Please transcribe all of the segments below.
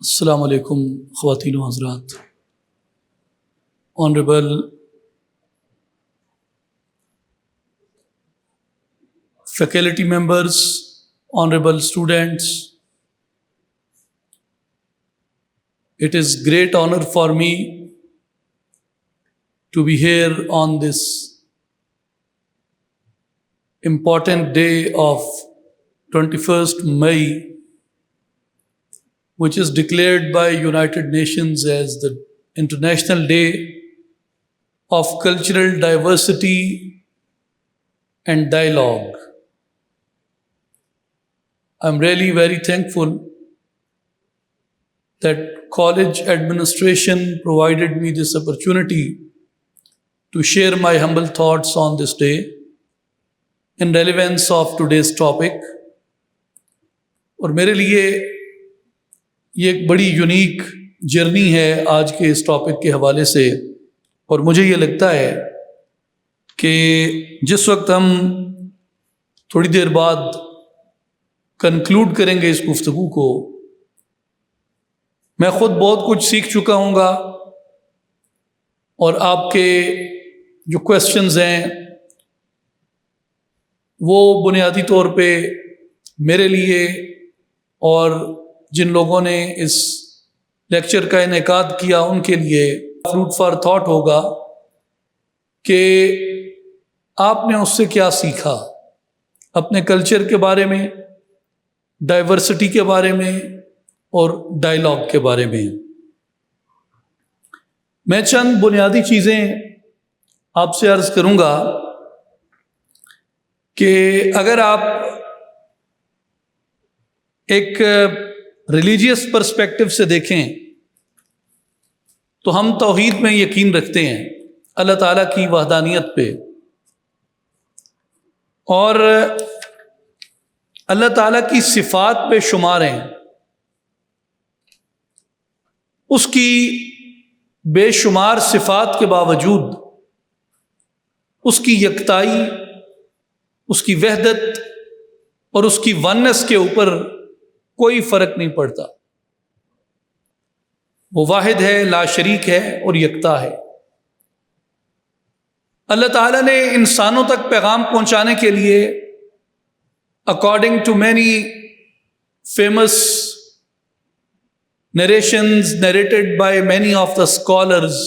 السلام علیکم خواتین و حضرات. Honourable faculty members, honorable students, it is great honor for me to be here on this important day of 21st May, which is declared by United Nations as the International Day of Cultural Diversity and Dialogue. I'm really very thankful that college administration provided me this opportunity to share my humble thoughts on this day in relevance of today's topic. اور میرے لیے یہ ایک بڑی unique journey ہے آج کے اس topic کے حوالے سے، اور مجھے یہ لگتا ہے کہ جس وقت ہم تھوڑی دیر بعد کنکلوڈ کریں گے اس گفتگو کو، میں خود بہت کچھ سیکھ چکا ہوں گا، اور آپ کے جو کویسچنز ہیں وہ بنیادی طور پہ میرے لیے اور جن لوگوں نے اس لیکچر کا انعقاد کیا ان کے لیے فروٹ فار تھاٹ ہوگا کہ آپ نے اس سے کیا سیکھا اپنے کلچر کے بارے میں، ڈائیورسٹی کے بارے میں اور ڈائیلاگ کے بارے میں. میں چند بنیادی چیزیں آپ سے عرض کروں گا کہ اگر آپ ایک ریلیجیس پرسپیکٹو سے دیکھیں تو ہم توحید میں یقین رکھتے ہیں، اللہ تعالیٰ کی وحدانیت پہ، اور اللہ تعالیٰ کی صفات پہ شمار ہیں. اس کی بے شمار صفات کے باوجود اس کی یکتائی، اس کی وحدت اور اس کی ونس کے اوپر کوئی فرق نہیں پڑتا. وہ واحد ہے، لا شریک ہے اور یکتا ہے. اللہ تعالیٰ نے انسانوں تک پیغام پہنچانے کے لیے according to many famous narrations narrated by many of the scholars,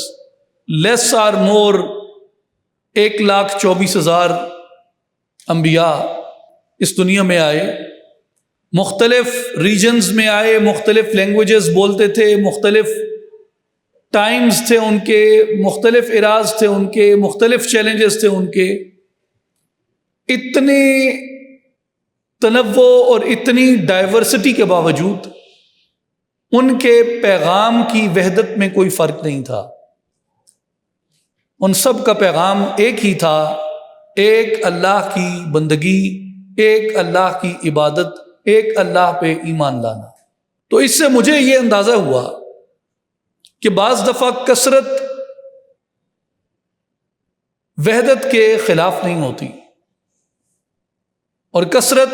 less or more 1,24,000 انبیاء اس دنیا میں آئے، مختلف ریجنز میں آئے، مختلف لینگویجز بولتے تھے، مختلف ٹائمز تھے ان کے، مختلف اراز تھے ان کے، مختلف چیلنجز تھے ان کے. اتنے تنوع اور اتنی ڈائیورسٹی کے باوجود ان کے پیغام کی وحدت میں کوئی فرق نہیں تھا. ان سب کا پیغام ایک ہی تھا، ایک اللہ کی بندگی، ایک اللہ کی عبادت، ایک اللہ پہ ایمان لانا. تو اس سے مجھے یہ اندازہ ہوا کہ بعض دفعہ کثرت وحدت کے خلاف نہیں ہوتی، اور کثرت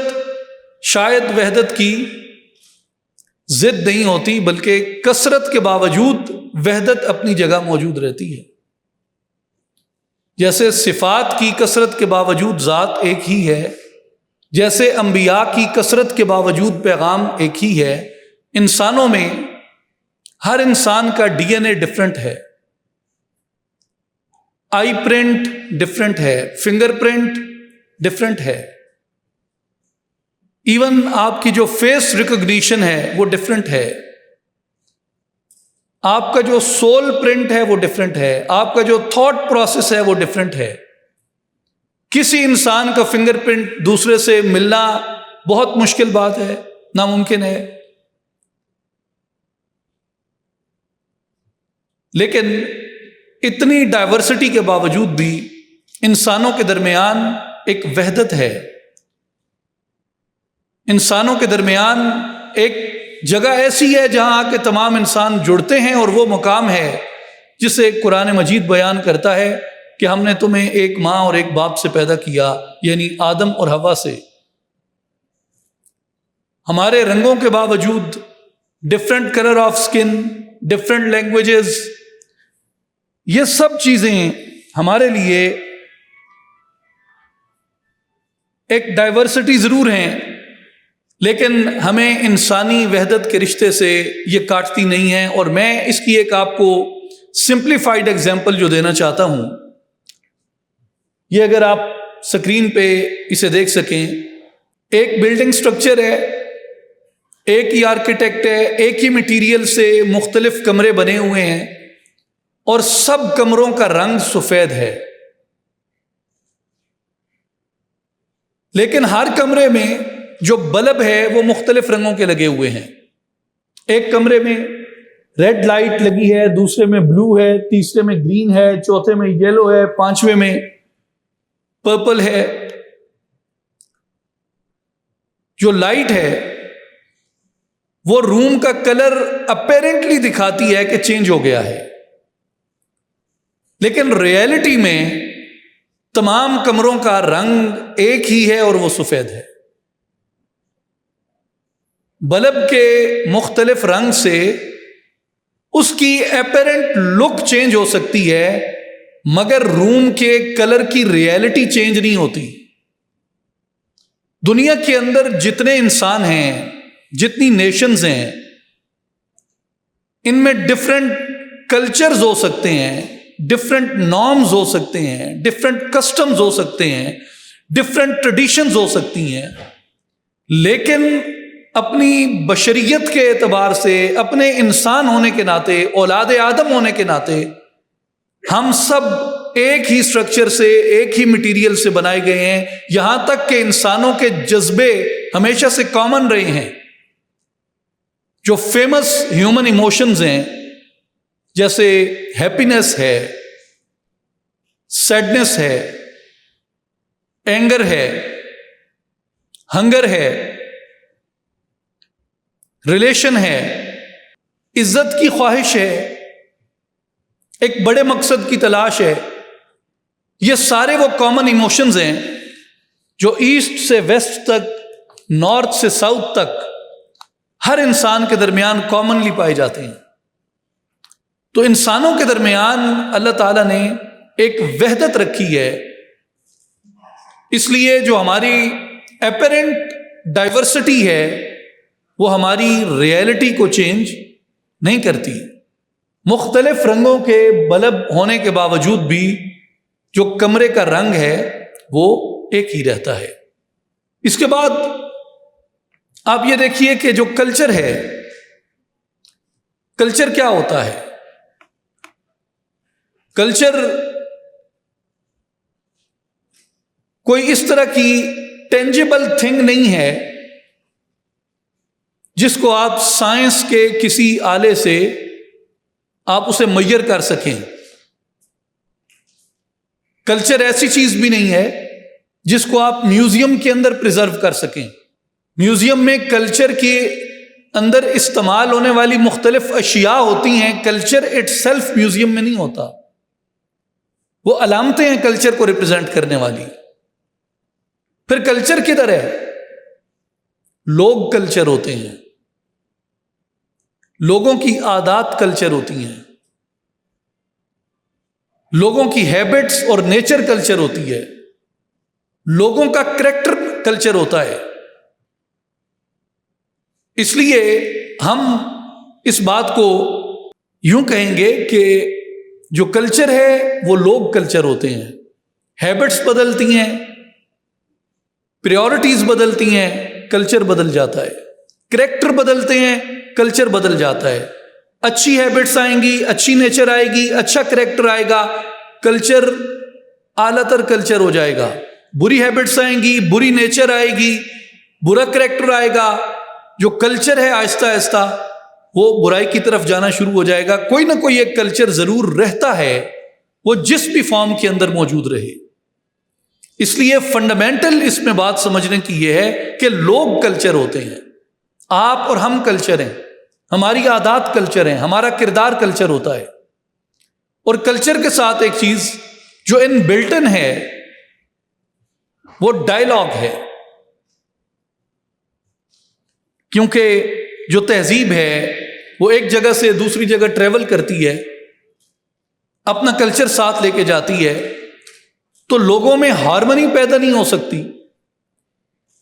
شاید وحدت کی ضد نہیں ہوتی، بلکہ کثرت کے باوجود وحدت اپنی جگہ موجود رہتی ہے. جیسے صفات کی کثرت کے باوجود ذات ایک ہی ہے، جیسے انبیاء کی کثرت کے باوجود پیغام ایک ہی ہے، انسانوں میں ہر انسان کا ڈی این اے ڈفرینٹ ہے، آئی پرنٹ ڈفرینٹ ہے، فنگر پرنٹ ڈفرینٹ ہے، ایون آپ کی جو فیس ریکگنیشن ہے وہ ڈفرینٹ ہے، آپ کا جو سول پرنٹ ہے وہ ڈفرینٹ ہے، آپ کا جو تھاٹ پروسیس ہے وہ ڈفرینٹ ہے. کسی انسان کا فنگر پرنٹ دوسرے سے ملنا بہت مشکل بات ہے، ناممکن ہے. لیکن اتنی ڈائیورسٹی کے باوجود بھی انسانوں کے درمیان ایک وحدت ہے، انسانوں کے درمیان ایک جگہ ایسی ہے جہاں آ کے تمام انسان جڑتے ہیں، اور وہ مقام ہے جسے قرآن مجید بیان کرتا ہے کہ ہم نے تمہیں ایک ماں اور ایک باپ سے پیدا کیا، یعنی آدم اور حوا سے. ہمارے رنگوں کے باوجود، different colour of skin, different languages, یہ سب چیزیں ہمارے لیے ایک ڈائیورسٹی ضرور ہیں، لیکن ہمیں انسانی وحدت کے رشتے سے یہ کاٹتی نہیں ہیں۔ اور میں اس کی ایک آپ کو سمپلیفائڈ ایگزامپل جو دینا چاہتا ہوں، یہ اگر آپ سکرین پہ اسے دیکھ سکیں، ایک بلڈنگ سٹرکچر ہے، ایک ہی آرکیٹیکٹ ہے، ایک ہی مٹیریل سے مختلف کمرے بنے ہوئے ہیں، اور سب کمروں کا رنگ سفید ہے، لیکن ہر کمرے میں جو بلب ہے وہ مختلف رنگوں کے لگے ہوئے ہیں۔ ایک کمرے میں ریڈ لائٹ لگی ہے، دوسرے میں بلو ہے، تیسرے میں گرین ہے، چوتھے میں یلو ہے، پانچویں میں پرپل ہے۔ جو لائٹ ہے وہ روم کا کلر اپیرنٹلی دکھاتی ہے کہ چینج ہو گیا ہے، لیکن ریئلٹی میں تمام کمروں کا رنگ ایک ہی ہے اور وہ سفید ہے۔ بلب کے مختلف رنگ سے اس کی اپیرنٹ لک چینج ہو سکتی ہے، مگر روم کے کلر کی ریئلٹی چینج نہیں ہوتی۔ دنیا کے اندر جتنے انسان ہیں، جتنی نیشنز ہیں، ان میں ڈفرینٹ کلچرز ہو سکتے ہیں، ڈفرینٹ نارمز ہو سکتے ہیں، ڈفرینٹ کسٹمز ہو سکتے ہیں، ڈفرینٹ ٹریڈیشنز ہو سکتی ہیں، لیکن اپنی بشریت کے اعتبار سے، اپنے انسان ہونے کے ناطے، اولاد آدم ہونے کے ناطے، ہم سب ایک ہی سٹرکچر سے، ایک ہی مٹیریل سے بنائے گئے ہیں۔ یہاں تک کہ انسانوں کے جذبے ہمیشہ سے کامن رہے ہیں۔ جو فیمس ہیومن ایموشنز ہیں، جیسے ہیپینس ہے، سیڈنس ہے، اینگر ہے، ہنگر ہے، ریلیشن ہے، عزت کی خواہش ہے، ایک بڑے مقصد کی تلاش ہے، یہ سارے وہ کامن ایموشنز ہیں جو ایسٹ سے ویسٹ تک، نارتھ سے ساؤتھ تک ہر انسان کے درمیان کامنلی پائے جاتے ہیں۔ تو انسانوں کے درمیان اللہ تعالیٰ نے ایک وحدت رکھی ہے، اس لیے جو ہماری اپیرنٹ ڈائیورسٹی ہے وہ ہماری ریئلٹی کو چینج نہیں کرتی۔ مختلف رنگوں کے بلب ہونے کے باوجود بھی جو کمرے کا رنگ ہے وہ ایک ہی رہتا ہے۔ اس کے بعد آپ یہ دیکھیے کہ جو کلچر ہے، کلچر کیا ہوتا ہے؟ کلچر کوئی اس طرح کی ٹینجیبل تھنگ نہیں ہے جس کو آپ سائنس کے کسی آلے سے آپ اسے میئر کر سکیں۔ کلچر ایسی چیز بھی نہیں ہے جس کو آپ میوزیم کے اندر پریزرو کر سکیں۔ میوزیم میں کلچر کے اندر استعمال ہونے والی مختلف اشیاء ہوتی ہیں، کلچر اٹ سیلف میوزیم میں نہیں ہوتا۔ وہ علامتیں ہیں کلچر کو ریپرزینٹ کرنے والی۔ پھر کلچر کدھر ہے؟ لوگ کلچر ہوتے ہیں، لوگوں کی عادات کلچر ہوتی ہیں، لوگوں کی ہیبٹس اور نیچر کلچر ہوتی ہے، لوگوں کا کریکٹر کلچر ہوتا ہے۔ اس لیے ہم اس بات کو یوں کہیں گے کہ جو کلچر ہے وہ لوگ کلچر ہوتے ہیں۔ ہیبٹس بدلتی ہیں، پریورٹیز بدلتی ہیں، کلچر بدل جاتا ہے۔ کریکٹر بدلتے ہیں، کلچر بدل جاتا ہے۔ اچھی ہیبٹس آئیں گی، اچھی نیچر آئے گی، اچھا کریکٹر آئے گا، کلچر اعلیٰ تر کلچر ہو جائے گا۔ بری ہیبٹس آئیں گی، بری نیچر آئے گی، برا کریکٹر آئے گا، جو کلچر ہے آہستہ آہستہ وہ برائی کی طرف جانا شروع ہو جائے گا۔ کوئی نہ کوئی ایک کلچر ضرور رہتا ہے، وہ جس بھی فارم کے اندر موجود رہے۔ اس لیے فنڈامنٹل اس میں بات سمجھنے کی یہ ہے کہ لوگ کلچر ہوتے ہیں، آپ اور ہم کلچر ہیں، ہماری عادات کلچر ہیں، ہمارا کردار کلچر ہوتا ہے۔ اور کلچر کے ساتھ ایک چیز جو ان بلٹن ہے وہ ڈائلاگ ہے، کیونکہ جو تہذیب ہے وہ ایک جگہ سے دوسری جگہ ٹریول کرتی ہے، اپنا کلچر ساتھ لے کے جاتی ہے، تو لوگوں میں ہارمنی پیدا نہیں ہو سکتی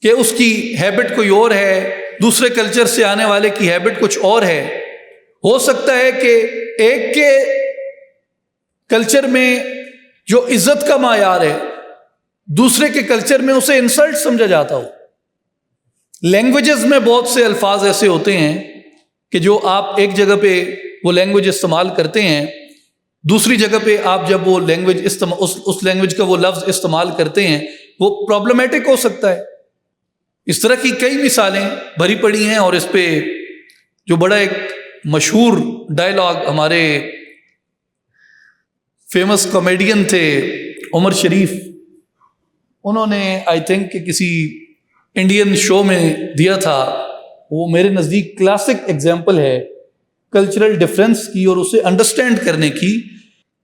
کہ اس کی ہیبٹ کوئی اور ہے، دوسرے کلچر سے آنے والے کی ہیبٹ کچھ اور ہے۔ ہو سکتا ہے کہ ایک کے کلچر میں جو عزت کا معیار ہے دوسرے کے کلچر میں اسے انسلٹ سمجھا جاتا ہو۔ لینگویجز میں بہت سے الفاظ ایسے ہوتے ہیں کہ جو آپ ایک جگہ پہ وہ لینگویج استعمال کرتے ہیں، دوسری جگہ پہ آپ جب وہ لینگویج اس لینگویج کا وہ لفظ استعمال کرتے ہیں وہ پرابلمٹک ہو سکتا ہے۔ اس طرح کی کئی مثالیں بھری پڑی ہیں، اور اس پہ جو بڑا ایک مشہور ڈائلاگ ہمارے فیمس کامیڈین تھے عمر شریف، انہوں نے آئی تھنک کہ کسی انڈین شو میں دیا تھا، وہ میرے نزدیک کلاسک ایگزامپل ہے کلچرل ڈفرینس کی اور اسے انڈرسٹینڈ کرنے کی،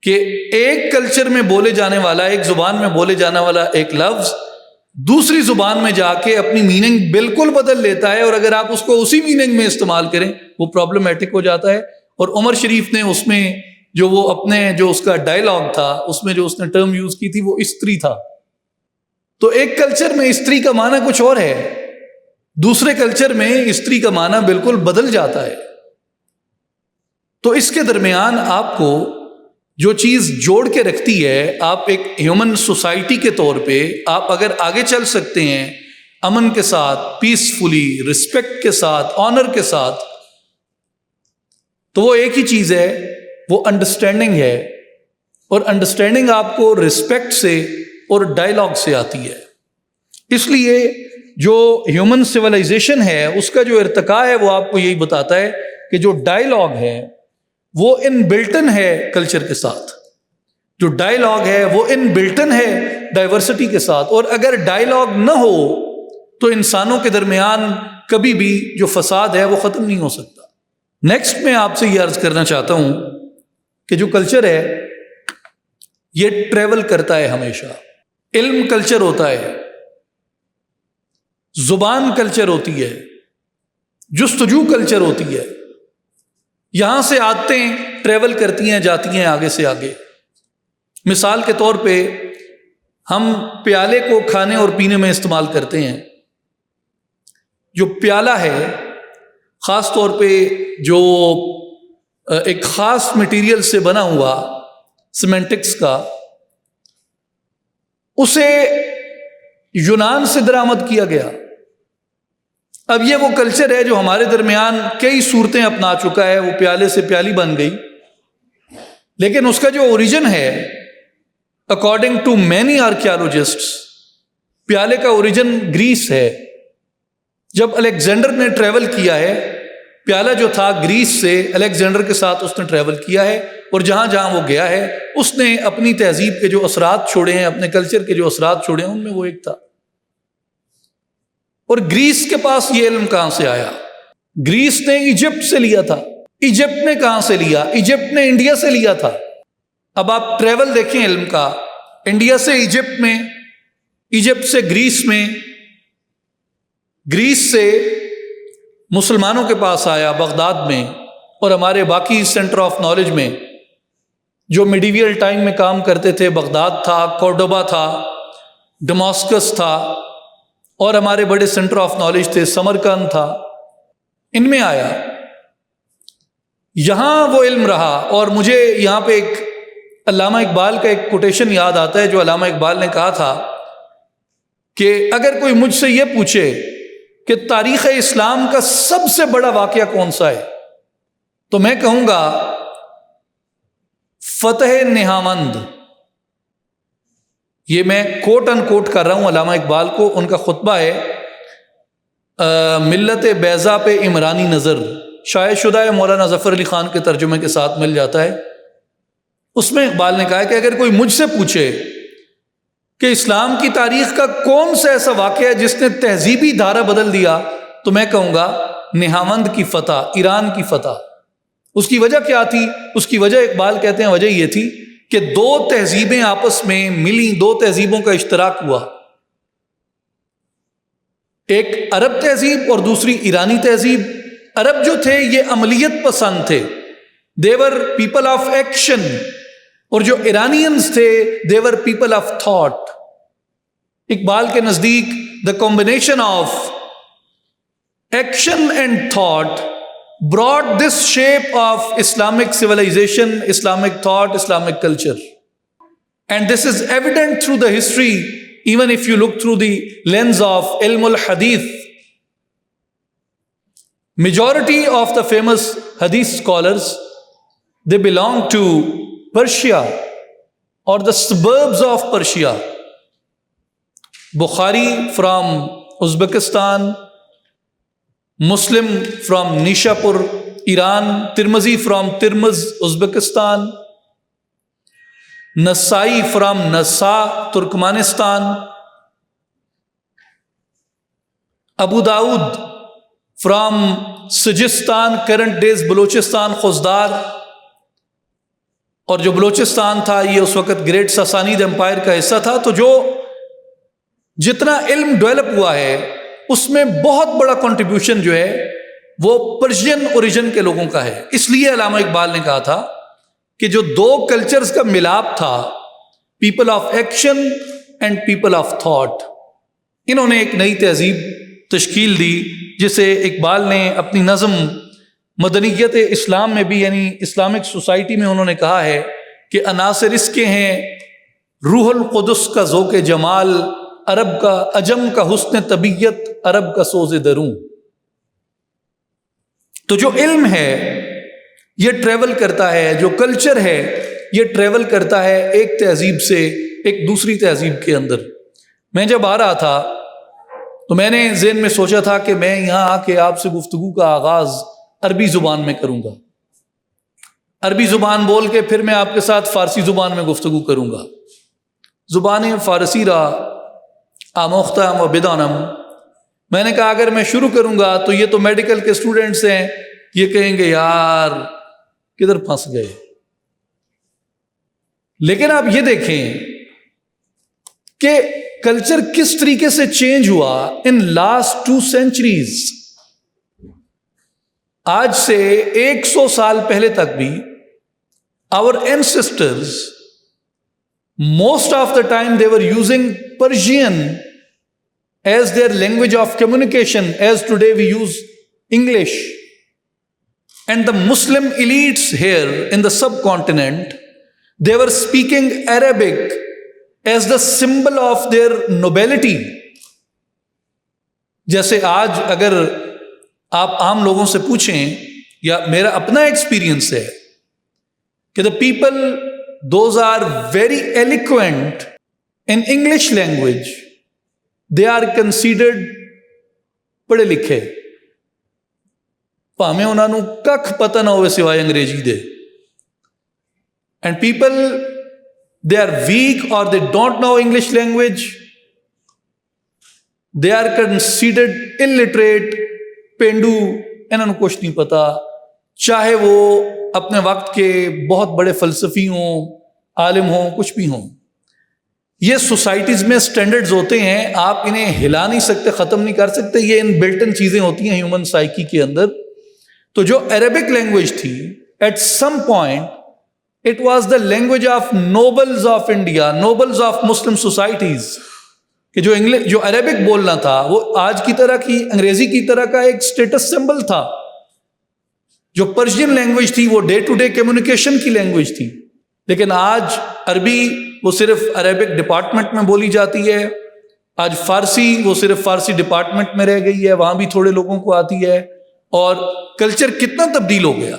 کہ ایک کلچر میں بولے جانے والا، ایک زبان میں بولے جانے والا ایک لفظ دوسری زبان میں جا کے اپنی میننگ بالکل بدل لیتا ہے، اور اگر آپ اس کو اسی میننگ میں استعمال کریں وہ پرابلمٹک ہو جاتا ہے۔ اور عمر شریف نے اس میں جو وہ اپنے جو اس کا ڈائلاگ تھا اس میں جو اس نے ٹرم یوز کی تھی وہ استری تھا۔ تو ایک کلچر میں استری کا معنی کچھ اور ہے، دوسرے کلچر میں استری کا معنی بالکل بدل جاتا ہے۔ تو اس کے درمیان آپ کو جو چیز جوڑ کے رکھتی ہے، آپ ایک ہیومن سوسائٹی کے طور پہ آپ اگر آگے چل سکتے ہیں امن کے ساتھ، پیسفلی، رسپیکٹ کے ساتھ، آنر کے ساتھ، تو وہ ایک ہی چیز ہے، وہ انڈرسٹینڈنگ ہے، اور انڈرسٹینڈنگ آپ کو رسپیکٹ سے اور ڈائلاگ سے آتی ہے۔ اس لیے جو ہیومن سویلائزیشن ہے اس کا جو ارتقاء ہے وہ آپ کو یہی بتاتا ہے کہ جو ڈائلاگ ہے وہ ان بلٹن ہے کلچر کے ساتھ، جو ڈائلاگ ہے وہ ان بلٹن ہے ڈائیورسٹی کے ساتھ، اور اگر ڈائلاگ نہ ہو تو انسانوں کے درمیان کبھی بھی جو فساد ہے وہ ختم نہیں ہو سکتا۔ نیکسٹ میں آپ سے یہ عرض کرنا چاہتا ہوں کہ جو کلچر ہے یہ ٹریول کرتا ہے ہمیشہ۔ علم کلچر ہوتا ہے، زبان کلچر ہوتی ہے، جستجو کلچر ہوتی ہے، یہاں سے عادتیں ٹریول کرتی ہیں، جاتی ہیں آگے سے آگے۔ مثال کے طور پہ ہم پیالے کو کھانے اور پینے میں استعمال کرتے ہیں۔ جو پیالہ ہے خاص طور پہ جو ایک خاص مٹیریل سے بنا ہوا سیمنٹکس کا، اسے یونان سے درآمد کیا گیا۔ اب یہ وہ کلچر ہے جو ہمارے درمیان کئی صورتیں اپنا چکا ہے، وہ پیالے سے پیالی بن گئی، لیکن اس کا جو اوریجن ہے اکارڈنگ ٹو مینی آرکیالوجسٹس، پیالے کا اوریجن گریس ہے۔ جب الیگزینڈر نے ٹریول کیا ہے، پیالہ جو تھا گریس سے الیگزینڈر کے ساتھ اس نے ٹریول کیا ہے، اور جہاں جہاں وہ گیا ہے اس نے اپنی تہذیب کے جو اثرات چھوڑے ہیں، اپنے کلچر کے جو اثرات چھوڑے ہیں، ان میں وہ ایک تھا۔ اور گریس کے پاس یہ علم کہاں سے آیا؟ گریس نے ایجپٹ سے لیا تھا۔ ایجپٹ نے کہاں سے لیا؟ ایجپٹ نے انڈیا سے لیا تھا۔ اب آپ ٹریول دیکھیں علم کا، انڈیا سے ایجپٹ میں، ایجپٹ سے گریس میں، گریس سے مسلمانوں کے پاس آیا بغداد میں، اور ہمارے باقی سینٹر آف نالج میں جو میڈیویل ٹائم میں کام کرتے تھے، بغداد تھا، کورڈوبا تھا، ڈماسکس تھا، اور ہمارے بڑے سینٹر آف نالج تھے، سمرقند تھا، ان میں آیا، یہاں وہ علم رہا۔ اور مجھے یہاں پہ ایک علامہ اقبال کا ایک کوٹیشن یاد آتا ہے، جو علامہ اقبال نے کہا تھا کہ اگر کوئی مجھ سے یہ پوچھے کہ تاریخ اسلام کا سب سے بڑا واقعہ کون سا ہے، تو میں کہوں گا فتح نہاوند۔ یہ میں کوٹ ان کوٹ کر رہا ہوں علامہ اقبال کو، ان کا خطبہ ہے ملت بیضا پہ عمرانی نظر، شائع شدہ ہے، مولانا ظفر علی خان کے ترجمے کے ساتھ مل جاتا ہے۔ اس میں اقبال نے کہا ہے کہ اگر کوئی مجھ سے پوچھے کہ اسلام کی تاریخ کا کون سا ایسا واقعہ ہے جس نے تہذیبی دھارا بدل دیا، تو میں کہوں گا نہاوند کی فتح، ایران کی فتح۔ اس کی وجہ کیا تھی؟ اس کی وجہ اقبال کہتے ہیں وجہ یہ تھی کہ دو تہذیبیں آپس میں ملی، دو تہذیبوں کا اشتراک ہوا، ایک عرب تہذیب اور دوسری ایرانی تہذیب، عرب جو تھے یہ عملیت پسند تھے، they were people of action، اور جو ایرانینز تھے they were people of thought۔ Iqbal کے نزدیک the combination of action and thought brought this shape of Islamic civilization, Islamic thought, Islamic culture. And this is evident through the history, even if you look through the lens of ilm al-hadith. Majority of the famous hadith scholars, they belong to Persia or the suburbs of Persia. Bukhari from Uzbekistan, Muslim from Nishapur, Iran, Tirmizi from Tirmiz, Uzbekistan, Nasai from Nasa, Turkmenistan, Abu Daud from Sijistan, current days Balochistan, Khuzdar۔ اور جو بلوچستان تھا یہ اس وقت great ساسانید umpire کا حصہ تھا، تو جو جتنا علم ڈیولپ ہوا ہے اس میں بہت بڑا کنٹریبیوشن جو ہے وہ پرشین اوریجن کے لوگوں کا ہے۔ اس لیے علامہ اقبال نے کہا تھا کہ جو دو کلچرز کا ملاپ تھا، people of action and people of thought, انہوں نے ایک نئی تہذیب تشکیل دی، جسے اقبال نے اپنی نظم مدنیت اسلام میں بھی، یعنی اسلامک سوسائٹی میں انہوں نے کہا ہے کہ عناصر اس کے ہیں روح القدس کا ذوق جمال، عرب کا عجم کا حسن طبیعت، عرب کا سوز دروں۔ تو جو علم ہے یہ ٹریول کرتا ہے، جو کلچر ہے یہ ٹریول کرتا ہے ایک تہذیب سے ایک دوسری تہذیب کے اندر۔ میں جب آ رہا تھا تو میں نے ذہن میں سوچا تھا کہ میں یہاں آ کے آپ سے گفتگو کا آغاز عربی زبان میں کروں گا، عربی زبان بول کے پھر میں آپ کے ساتھ فارسی زبان میں گفتگو کروں گا۔ زبان فارسی را آموختم و بدانم، میں نے کہا اگر میں شروع کروں گا تو یہ تو میڈیکل کے اسٹوڈنٹس ہیں، یہ کہیں گے یار کدھر پھنس گئے۔ لیکن آپ یہ دیکھیں کہ کلچر کس طریقے سے چینج ہوا ان لاسٹ 2 centuries۔ آج سے 100 سال پہلے تک بھی our ancestors most of the time they were using Persian as their language of communication, as today we use English. And the Muslim elites here in the subcontinent, they were speaking Arabic as the symbol of their nobility. جیسے آج اگر آپ عام لوگوں سے پوچھیں، یا میرا اپنا ایکسپیرینس ہے کہ the people those are very eloquent in English language, they are considered پڑھے لکھے، ਭਾਵੇਂ ਉਹਨਾਂ ਨੂੰ ਕੱਖ ਪਤਾ ਨਾ ਹੋਵੇ ਸਿਵਾਏ ਅੰਗਰੇਜ਼ੀ ਦੇ। And people, they are weak or they don't know English language, they are considered illiterate, پینڈو، انہوں نے کچھ نہیں پتا، چاہے وہ اپنے وقت کے بہت بڑے فلسفی ہوں، عالم ہوں، کچھ بھی ہوں۔ یہ سوسائٹیز میں سٹینڈرڈز ہوتے ہیں، آپ انہیں ہلا نہیں سکتے، ختم نہیں کر سکتے، یہ ان بلٹن چیزیں ہوتی ہیں ہیومن سائیکی کے اندر۔ تو جو عربک لینگویج تھی at some point it was the language of nobles of India, nobles of Muslim societies, کہ جو عربک بولنا تھا وہ آج کی طرح کی انگریزی کی طرح کا ایک سٹیٹس سمبل تھا۔ جو پرشین لینگویج تھی وہ ڈے ٹو ڈے کمیونیکیشن کی لینگویج تھی، لیکن آج عربی وہ صرف عربک ڈپارٹمنٹ میں بولی جاتی ہے، آج فارسی وہ صرف فارسی ڈپارٹمنٹ میں رہ گئی ہے، وہاں بھی تھوڑے لوگوں کو آتی ہے، اور کلچر کتنا تبدیل ہو گیا۔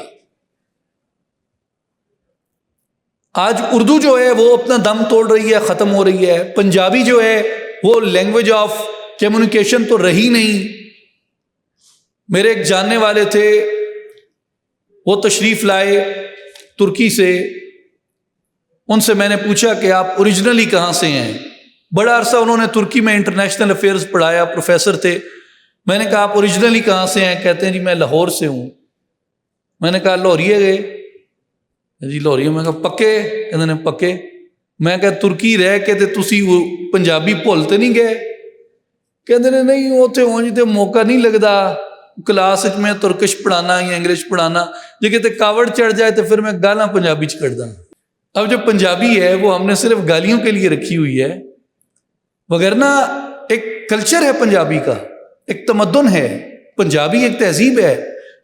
آج اردو جو ہے وہ اپنا دم توڑ رہی ہے، ختم ہو رہی ہے، پنجابی جو ہے وہ لینگویج آف کمیونیکیشن تو رہی نہیں۔ میرے ایک جاننے والے تھے، وہ تشریف لائے ترکی سے، ان سے میں نے پوچھا کہ آپ اوریجنلی کہاں سے ہیں؟ بڑا عرصہ انہوں نے ترکی میں انٹرنیشنل افیئرز پڑھایا، پروفیسر تھے۔ میں نے کہا آپ اوریجنلی کہاں سے ہیں؟ کہتے ہیں جی میں لاہور سے ہوں۔ میں نے کہا لاہوریے گئے؟ جی لاہوریے۔ میں کہا پکے؟ کہتے ہیں پکے۔ میں کہا ترکی رہ کے تے تسی وہ پنجابی بھولتے نہیں گئے؟ کہتے ہیں نہیں وہ تے ہوں جی تے موقع نہیں لگتا، کلاس میں ترکش پڑھانا یا انگلش پڑھانا جی کہتے کاوڑ چڑھ جائے تو پھر میں گالاں پنجابی چ کر داں. اب جو پنجابی ہے وہ ہم نے صرف گالیوں کے لیے رکھی ہوئی ہے، وگرنہ ایک کلچر ہے پنجابی کا، ایک تمدن ہے. پنجابی ایک تہذیب ہے،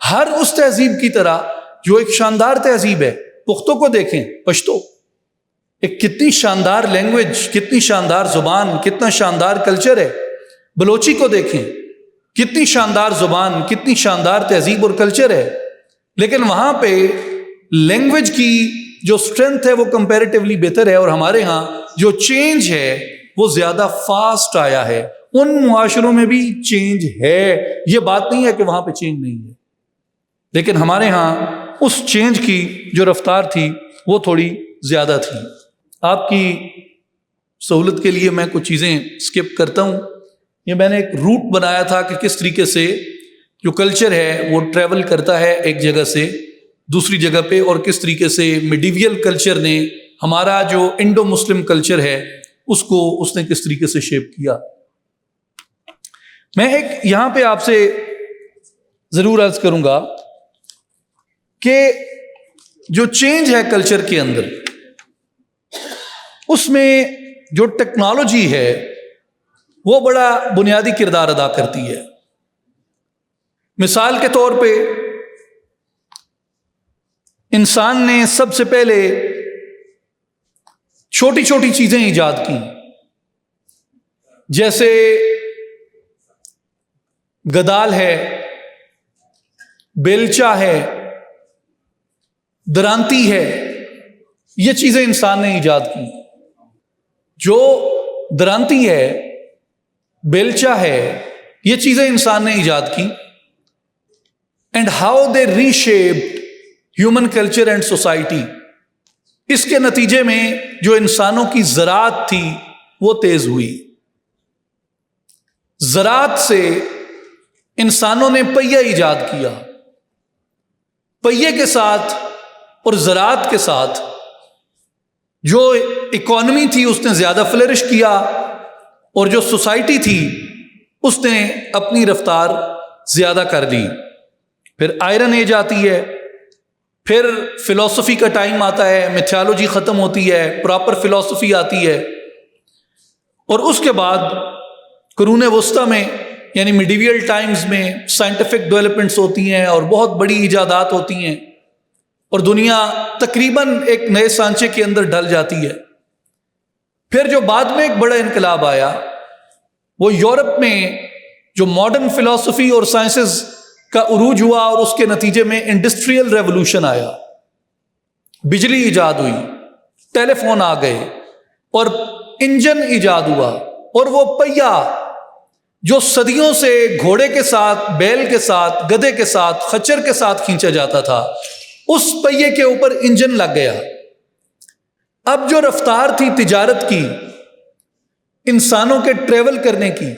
ہر اس تہذیب کی طرح جو ایک شاندار تہذیب ہے. پختوں کو دیکھیں، پشتو ایک کتنی شاندار لینگویج، کتنی شاندار زبان، کتنا شاندار کلچر ہے. بلوچی کو دیکھیں، کتنی شاندار زبان، کتنی شاندار تہذیب اور کلچر ہے. لیکن وہاں پہ لینگویج کی جو اسٹرینتھ ہے وہ کمپیریٹیولی بہتر ہے، اور ہمارے ہاں جو چینج ہے وہ زیادہ فاسٹ آیا ہے. ان معاشروں میں بھی چینج ہے، یہ بات نہیں ہے کہ وہاں پہ چینج نہیں ہے، لیکن ہمارے ہاں اس چینج کی جو رفتار تھی وہ تھوڑی زیادہ تھی. آپ کی سہولت کے لیے میں کچھ چیزیں اسکپ کرتا ہوں. یہ میں نے ایک روٹ بنایا تھا کہ کس طریقے سے جو کلچر ہے وہ ٹریول کرتا ہے ایک جگہ سے دوسری جگہ پہ، اور کس طریقے سے میڈیویل کلچر نے ہمارا جو انڈو مسلم کلچر ہے اس نے کس طریقے سے شیپ کیا. میں ایک یہاں پہ آپ سے ضرور عرض کروں گا کہ جو چینج ہے کلچر کے اندر، اس میں جو ٹیکنالوجی ہے وہ بڑا بنیادی کردار ادا کرتی ہے. مثال کے طور پہ انسان نے سب سے پہلے چھوٹی چھوٹی چیزیں ایجاد کی، جیسے گدال ہے، بیلچا ہے، درانتی ہے. یہ چیزیں انسان نے ایجاد کی. جو درانتی ہے، بیلچا ہے، یہ چیزیں انسان نے ایجاد کی. And how they reshaped human culture and society. اس کے نتیجے میں جو انسانوں کی زراعت تھی وہ تیز ہوئی. زراعت سے انسانوں نے پہیہ ایجاد کیا. پہیے کے ساتھ اور زراعت کے ساتھ جو اکانومی تھی اس نے زیادہ فلرش کیا، اور جو سوسائٹی تھی اس نے اپنی رفتار زیادہ کر لی. پھر آئرن ایج آتی ہے، پھر فلسفی کا ٹائم آتا ہے، میتھالوجی ختم ہوتی ہے، پراپر فلسفی آتی ہے. اور اس کے بعد قرون وسطیٰ میں یعنی میڈیویل ٹائمز میں سائنٹیفک ڈیولپمنٹس ہوتی ہیں اور بہت بڑی ایجادات ہوتی ہیں، اور دنیا تقریباً ایک نئے سانچے کے اندر ڈھل جاتی ہے. پھر جو بعد میں ایک بڑا انقلاب آیا وہ یورپ میں جو ماڈرن فلسفی اور سائنسز کا عروج ہوا، اور اس کے نتیجے میں انڈسٹریل ریولوشن آیا. بجلی ایجاد ہوئی، ٹیلی فون آ گئے، اور انجن ایجاد ہوا. اور وہ پہیہ جو صدیوں سے گھوڑے کے ساتھ، بیل کے ساتھ، گدھے کے ساتھ، خچر کے ساتھ کھینچا جاتا تھا، اس پہیے کے اوپر انجن لگ گیا. اب جو رفتار تھی تجارت کی، انسانوں کے ٹریول کرنے کی،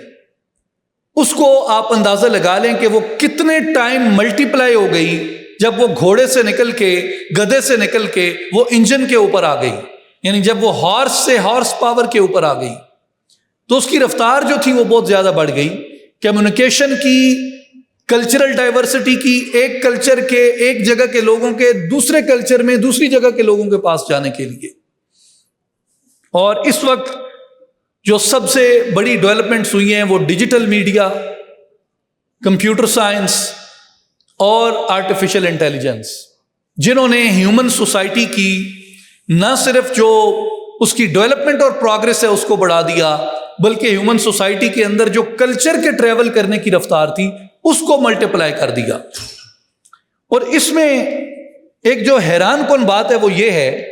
اس کو آپ اندازہ لگا لیں کہ وہ کتنے ٹائم ملٹی پلائی ہو گئی جب وہ گھوڑے سے نکل کے، گدھے سے نکل کے وہ انجن کے اوپر آ گئی. یعنی جب وہ ہارس سے ہارس پاور کے اوپر آ گئی تو اس کی رفتار جو تھی وہ بہت زیادہ بڑھ گئی. کمیونیکیشن کی، کلچرل ڈائیورسٹی کی، ایک کلچر کے، ایک جگہ کے لوگوں کے دوسرے کلچر میں، دوسری جگہ کے لوگوں کے پاس جانے کے لیے. اور اس وقت جو سب سے بڑی ڈیولپمنٹس ہوئی ہیں وہ ڈیجیٹل میڈیا، کمپیوٹر سائنس اور آرٹیفیشل انٹیلیجنس، جنہوں نے ہیومن سوسائٹی کی نہ صرف جو اس کی ڈیولپمنٹ اور پروگرس ہے اس کو بڑھا دیا، بلکہ ہیومن سوسائٹی کے اندر جو کلچر کے ٹریول کرنے کی رفتار تھی اس کو ملٹیپلائی کر دیا. اور اس میں ایک جو حیران کن بات ہے وہ یہ ہے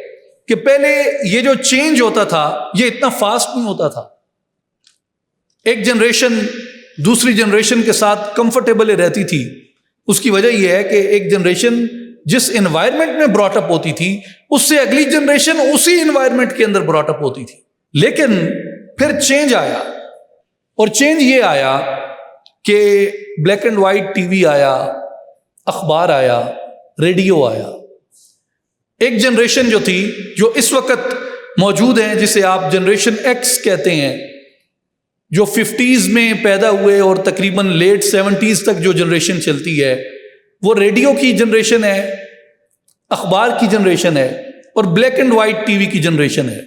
کہ پہلے یہ جو چینج ہوتا تھا یہ اتنا فاسٹ نہیں ہوتا تھا. ایک جنریشن دوسری جنریشن کے ساتھ کمفرٹیبل رہتی تھی. اس کی وجہ یہ ہے کہ ایک جنریشن جس انوائرمنٹ میں براٹ اپ ہوتی تھی اس سے اگلی جنریشن اسی انوائرمنٹ کے اندر براٹ اپ ہوتی تھی. لیکن پھر چینج آیا، اور چینج یہ آیا کہ black and white T V آیا، اخبار آیا، ریڈیو آیا. ایک جنریشن جو تھی، جو اس وقت موجود ہیں، جسے آپ جنریشن ایکس کہتے ہیں، جو 50s میں پیدا ہوئے اور تقریباً لیٹ 70s تک جو جنریشن چلتی ہے وہ ریڈیو کی جنریشن ہے، اخبار کی جنریشن ہے اور black and white T V کی جنریشن ہے۔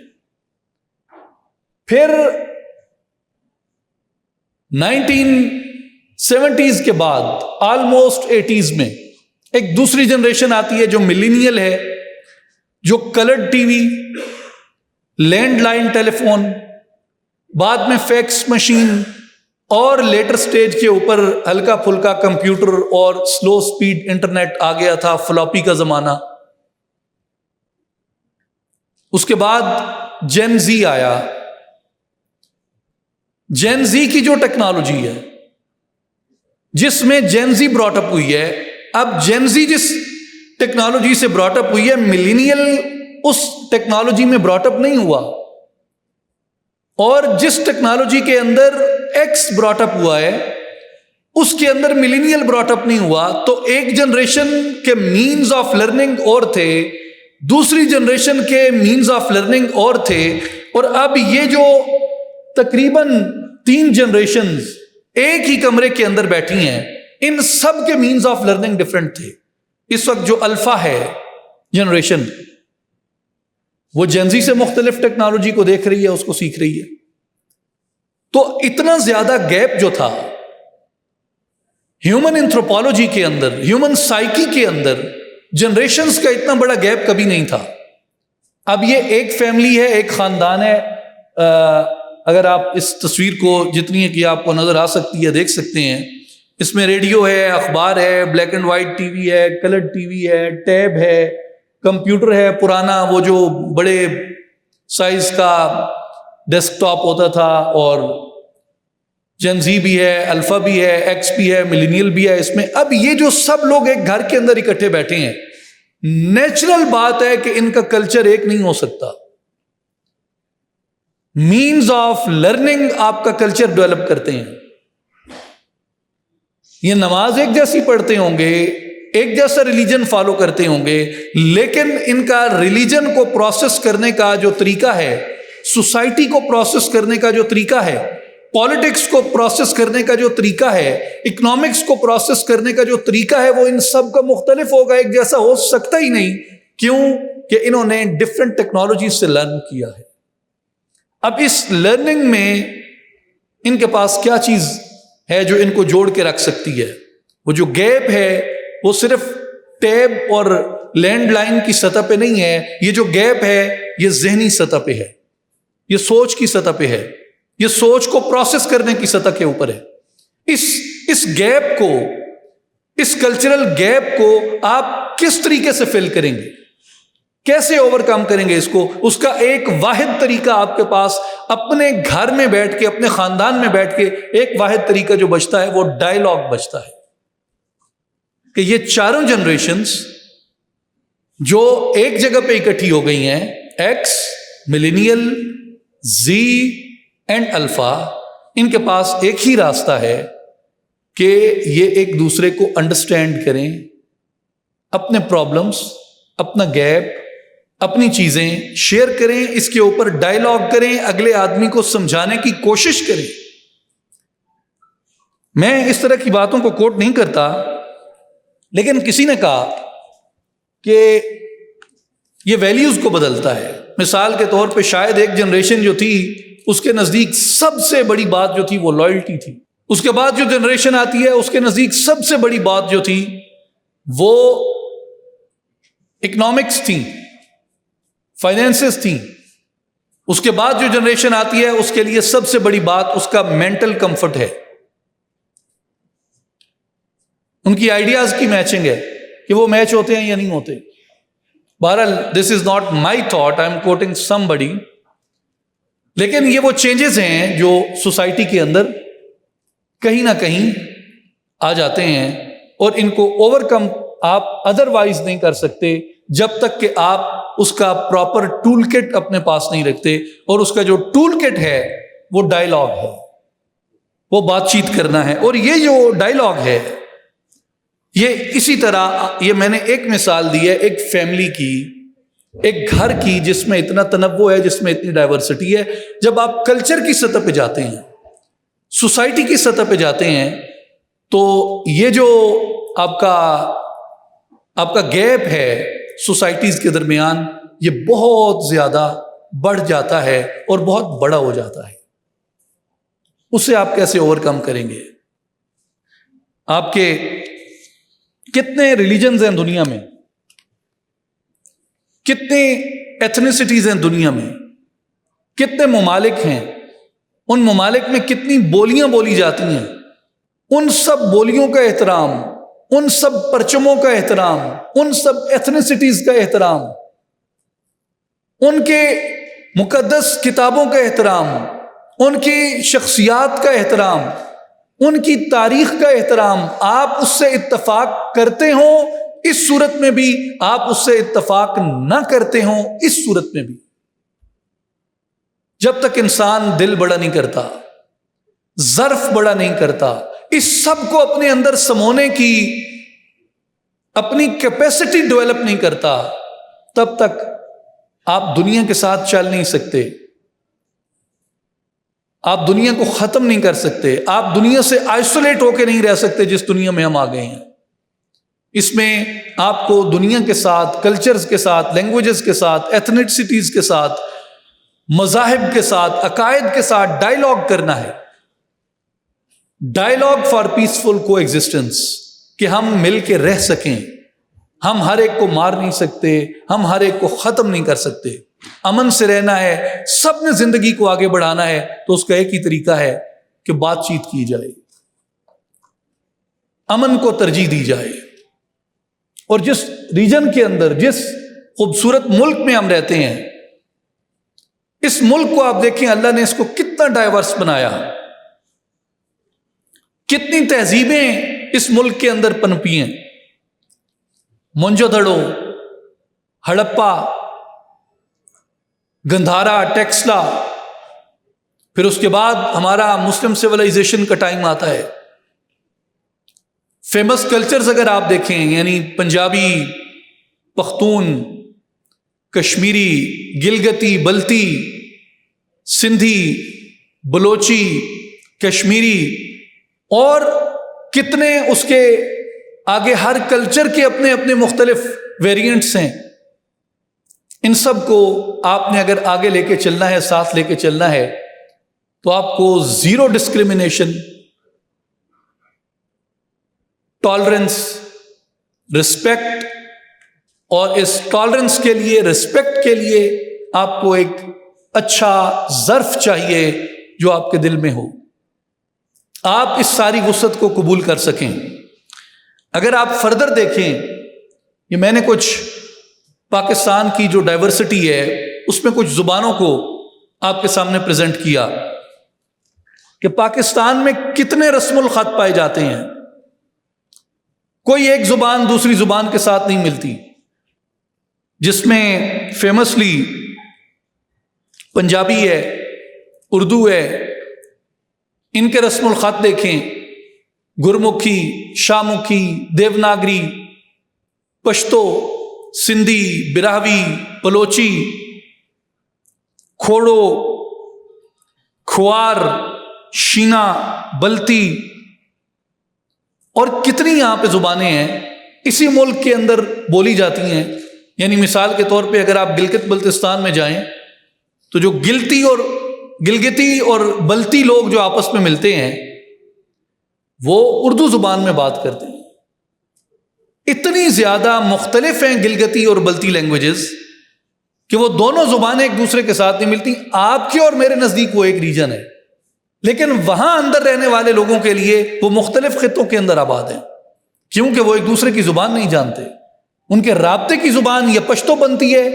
پھر 1970s کے بعد آلموسٹ 80s میں ایک دوسری جنریشن آتی ہے جو ملینیل ہے، جو coloured TV, landline telephone, بعد میں فیکس مشین اور لیٹر سٹیج کے اوپر ہلکا پھلکا کمپیوٹر اور سلو سپیڈ انٹرنیٹ آ گیا تھا، فلاپی کا زمانہ۔ اس کے بعد جین زی آیا۔ جین زی کی جو ٹیکنالوجی ہے جس میں جین زی براٹ اپ ہوئی ہے، اب جین زی جس ٹیکنالوجی سے براٹ اپ ہوئی ہے، ملینیل اس ٹیکنالوجی میں براٹ اپ نہیں ہوا، اور جس ٹیکنالوجی کے اندر ایکس براٹ اپ ہوا ہے اس کے اندر ملینیل براٹ اپ نہیں ہوا۔ تو ایک جنریشن کے مینز آف لرننگ اور تھے، دوسری جنریشن کے مینز آف لرننگ اور تھے، اور اب یہ جو تقریباً 3 جنریشنز ایک ہی کمرے کے اندر بیٹھی ہیں، ان سب کے مینز آف لرننگ ڈفرینٹ تھے۔ اس وقت جو الفا ہے جنریشن، وہ جینزی سے مختلف ٹیکنالوجی کو دیکھ رہی ہے، اس کو سیکھ رہی ہے۔ تو اتنا زیادہ گیپ جو تھا ہیومن اینتھروپولوجی کے اندر، ہیومن سائیکی کے اندر، جنریشنز کا اتنا بڑا گیپ کبھی نہیں تھا۔ اب یہ ایک فیملی ہے، ایک خاندان ہے۔ اگر آپ اس تصویر کو جتنی ہے کہ آپ کو نظر آ سکتی ہے دیکھ سکتے ہیں، اس میں ریڈیو ہے، اخبار ہے، black and white T V ہے، کلرڈ ٹی وی ہے، ٹیب ہے، کمپیوٹر ہے پرانا، وہ جو بڑے سائز کا ڈیسک ٹاپ ہوتا تھا، اور جن زی بھی ہے، الفا بھی ہے، ایکس بھی ہے، ملینیل بھی ہے اس میں۔ اب یہ جو سب لوگ ایک گھر کے اندر اکٹھے بیٹھے ہیں، نیچرل بات ہے کہ ان کا کلچر ایک نہیں ہو سکتا۔ مینز آف لرننگ آپ کا کلچر ڈیولپ کرتے ہیں۔ یہ نماز ایک جیسی پڑھتے ہوں گے، ایک جیسا ریلیجن فالو کرتے ہوں گے، لیکن ان کا ریلیجن کو پروسیس کرنے کا جو طریقہ ہے، سوسائٹی کو پروسیس کرنے کا جو طریقہ ہے، پالیٹکس کو پروسیس کرنے کا جو طریقہ ہے، اکنامکس کو پروسیس کرنے کا جو طریقہ ہے، وہ ان سب کا مختلف ہوگا، ایک جیسا ہو سکتا ہی نہیں۔ کیوں کہ انہوں نے ڈفرینٹ ٹیکنالوجی سے لرن کیا ہے۔ اب اس لرننگ میں ان کے پاس کیا چیز ہے جو ان کو جوڑ کے رکھ سکتی ہے؟ وہ جو گیپ ہے وہ صرف ٹیب اور لینڈ لائن کی سطح پہ نہیں ہے، یہ جو گیپ ہے یہ ذہنی سطح پہ ہے، یہ سوچ کی سطح پہ ہے، یہ سوچ کو پروسیس کرنے کی سطح کے اوپر ہے۔ اس گیپ کو، اس کلچرل گیپ کو آپ کس طریقے سے فل کریں گے، کیسے اوور کم کریں گے اس کو؟ اس کا ایک واحد طریقہ آپ کے پاس اپنے گھر میں بیٹھ کے، اپنے خاندان میں بیٹھ کے ایک واحد طریقہ جو بچتا ہے وہ ڈائیلاگ بچتا ہے، کہ یہ چاروں جنریشنز جو ایک جگہ پہ اکٹھی ہو گئی ہیں، X, millennial, Z and alpha, ان کے پاس ایک ہی راستہ ہے کہ یہ ایک دوسرے کو انڈرسٹینڈ کریں، اپنے پرابلمز، اپنا گیپ، اپنی چیزیں شیئر کریں، اس کے اوپر ڈائیلاگ کریں، اگلے آدمی کو سمجھانے کی کوشش کریں۔ میں اس طرح کی باتوں کو کوٹ نہیں کرتا، لیکن کسی نے کہا کہ یہ ویلیوز کو بدلتا ہے۔ مثال کے طور پہ شاید ایک جنریشن جو تھی اس کے نزدیک سب سے بڑی بات جو تھی وہ لائلٹی تھی، اس کے بعد جو جنریشن آتی ہے اس کے نزدیک سب سے بڑی بات جو تھی وہ اکنامکس تھی، فائنینسز تھیں، اس کے بعد جو جنریشن آتی ہے اس کے لیے سب سے بڑی بات اس کا مینٹل کمفرٹ ہے، ان کی آئیڈیاز کی میچنگ ہے کہ وہ میچ ہوتے ہیں یا نہیں ہوتے۔ بہرحال this is not my thought, I am quoting somebody, لیکن یہ وہ چینجز ہیں جو سوسائٹی کے اندر کہیں نہ کہیں آ جاتے ہیں، اور ان کو اوور کم آپ ادروائز نہیں کر سکتے جب تک کہ آپ اس کا پراپر ٹول کٹ اپنے پاس نہیں رکھتے، اور اس کا جو ٹول کٹ ہے وہ ڈائیلاگ ہے، وہ بات چیت کرنا ہے۔ اور یہ جو ڈائیلاگ ہے یہ اسی طرح، یہ میں نے ایک مثال دی ہے ایک فیملی کی، ایک گھر کی جس میں اتنا تنوع ہے، جس میں اتنی ڈائیورسٹی ہے۔ جب آپ کلچر کی سطح پہ جاتے ہیں، سوسائٹی کی سطح پہ جاتے ہیں تو یہ جو آپ کا گیپ ہے سوسائٹیز کے درمیان، یہ بہت زیادہ بڑھ جاتا ہے اور بہت بڑا ہو جاتا ہے۔ اسے آپ کیسے اوور کم کریں گے؟ آپ کے کتنے ریلیجنز ہیں دنیا میں، کتنے ایتھنیسٹیز ہیں دنیا میں، کتنے ممالک ہیں، ان ممالک میں کتنی بولیاں بولی جاتی ہیں، ان سب بولیوں کا احترام، ان سب پرچموں کا احترام، ان سب ایتھنیسٹیز کا احترام، ان کے مقدس کتابوں کا احترام، ان کی شخصیات کا احترام، ان کی تاریخ کا احترام، آپ اس سے اتفاق کرتے ہوں اس صورت میں بھی، آپ اس سے اتفاق نہ کرتے ہوں اس صورت میں بھی، جب تک انسان دل بڑا نہیں کرتا، ظرف بڑا نہیں کرتا، اس سب کو اپنے اندر سمونے کی اپنی کیپیسٹی ڈیولپ نہیں کرتا، تب تک آپ دنیا کے ساتھ چل نہیں سکتے، آپ دنیا کو ختم نہیں کر سکتے، آپ دنیا سے آئسولیٹ ہو کے نہیں رہ سکتے جس دنیا میں ہم آ گئے ہیں۔ اس میں آپ کو دنیا کے ساتھ، کلچرز کے ساتھ، لینگویجز کے ساتھ، ایتھنیسٹیز کے ساتھ، مذاہب کے ساتھ، عقائد کے ساتھ ڈائیلاگ کرنا ہے، ڈائیلاگ فار پیسفل کو ایگزسٹنس، کہ ہم مل کے رہ سکیں۔ ہم ہر ایک کو مار نہیں سکتے، ہم ہر ایک کو ختم نہیں کر سکتے، امن سے رہنا ہے، سب نے زندگی کو آگے بڑھانا ہے، تو اس کا ایک ہی طریقہ ہے کہ بات چیت کی جائے، امن کو ترجیح دی جائے۔ اور جس ریجن کے اندر، جس خوبصورت ملک میں ہم رہتے ہیں، اس ملک کو آپ دیکھیں اللہ نے اس کو کتنا ڈائیورس بنایا، کتنی تہذیبیں اس ملک کے اندر پنپی ہیں، مونجو دڑو، ہڑپا، گندھارا، ٹیکسلا، پھر اس کے بعد ہمارا مسلم سیولائزیشن کا ٹائم آتا ہے۔ فیمس کلچرز اگر آپ دیکھیں، یعنی پنجابی، پختون، کشمیری، گلگتی، بلتی، سندھی، بلوچی، کشمیری، اور کتنے اس کے آگے ہر کلچر کے اپنے اپنے مختلف ویریئنٹس ہیں۔ ان سب کو آپ نے اگر آگے لے کے چلنا ہے، ساتھ لے کے چلنا ہے، تو آپ کو زیرو ڈسکریمنیشن، ٹالرنس، رسپیکٹ، اور اس ٹالرنس کے لیے، رسپیکٹ کے لیے آپ کو ایک اچھا ظرف چاہیے جو آپ کے دل میں ہو، آپ اس ساری وسعت کو قبول کر سکیں۔ اگر آپ فردر دیکھیں، یہ میں نے کچھ پاکستان کی جو ڈائیورسٹی ہے اس میں کچھ زبانوں کو آپ کے سامنے پریزنٹ کیا کہ پاکستان میں کتنے رسم الخط پائے جاتے ہیں، کوئی ایک زبان دوسری زبان کے ساتھ نہیں ملتی، جس میں فیمسلی پنجابی ہے، اردو ہے، ان کے رسم الخط دیکھیں، گرمکھی، شامکھی، دیوناگری، پشتو، سندھی، براہوی، بلوچی، کھوڑو، کھوار، شینا، بلتی، اور کتنی یہاں پہ زبانیں ہیں اسی ملک کے اندر بولی جاتی ہیں۔ یعنی مثال کے طور پہ اگر آپ گلگت بلتستان میں جائیں تو جو گلگتی اور بلتی لوگ جو آپس میں ملتے ہیں وہ اردو زبان میں بات کرتے ہیں۔ اتنی زیادہ مختلف ہیں گلگتی اور بلتی لینگویجز کہ وہ دونوں زبانیں ایک دوسرے کے ساتھ نہیں ملتی۔ آپ کے اور میرے نزدیک وہ ایک ریجن ہے، لیکن وہاں اندر رہنے والے لوگوں کے لیے وہ مختلف خطوں کے اندر آباد ہیں، کیونکہ وہ ایک دوسرے کی زبان نہیں جانتے۔ ان کے رابطے کی زبان یا پشتو بنتی ہے،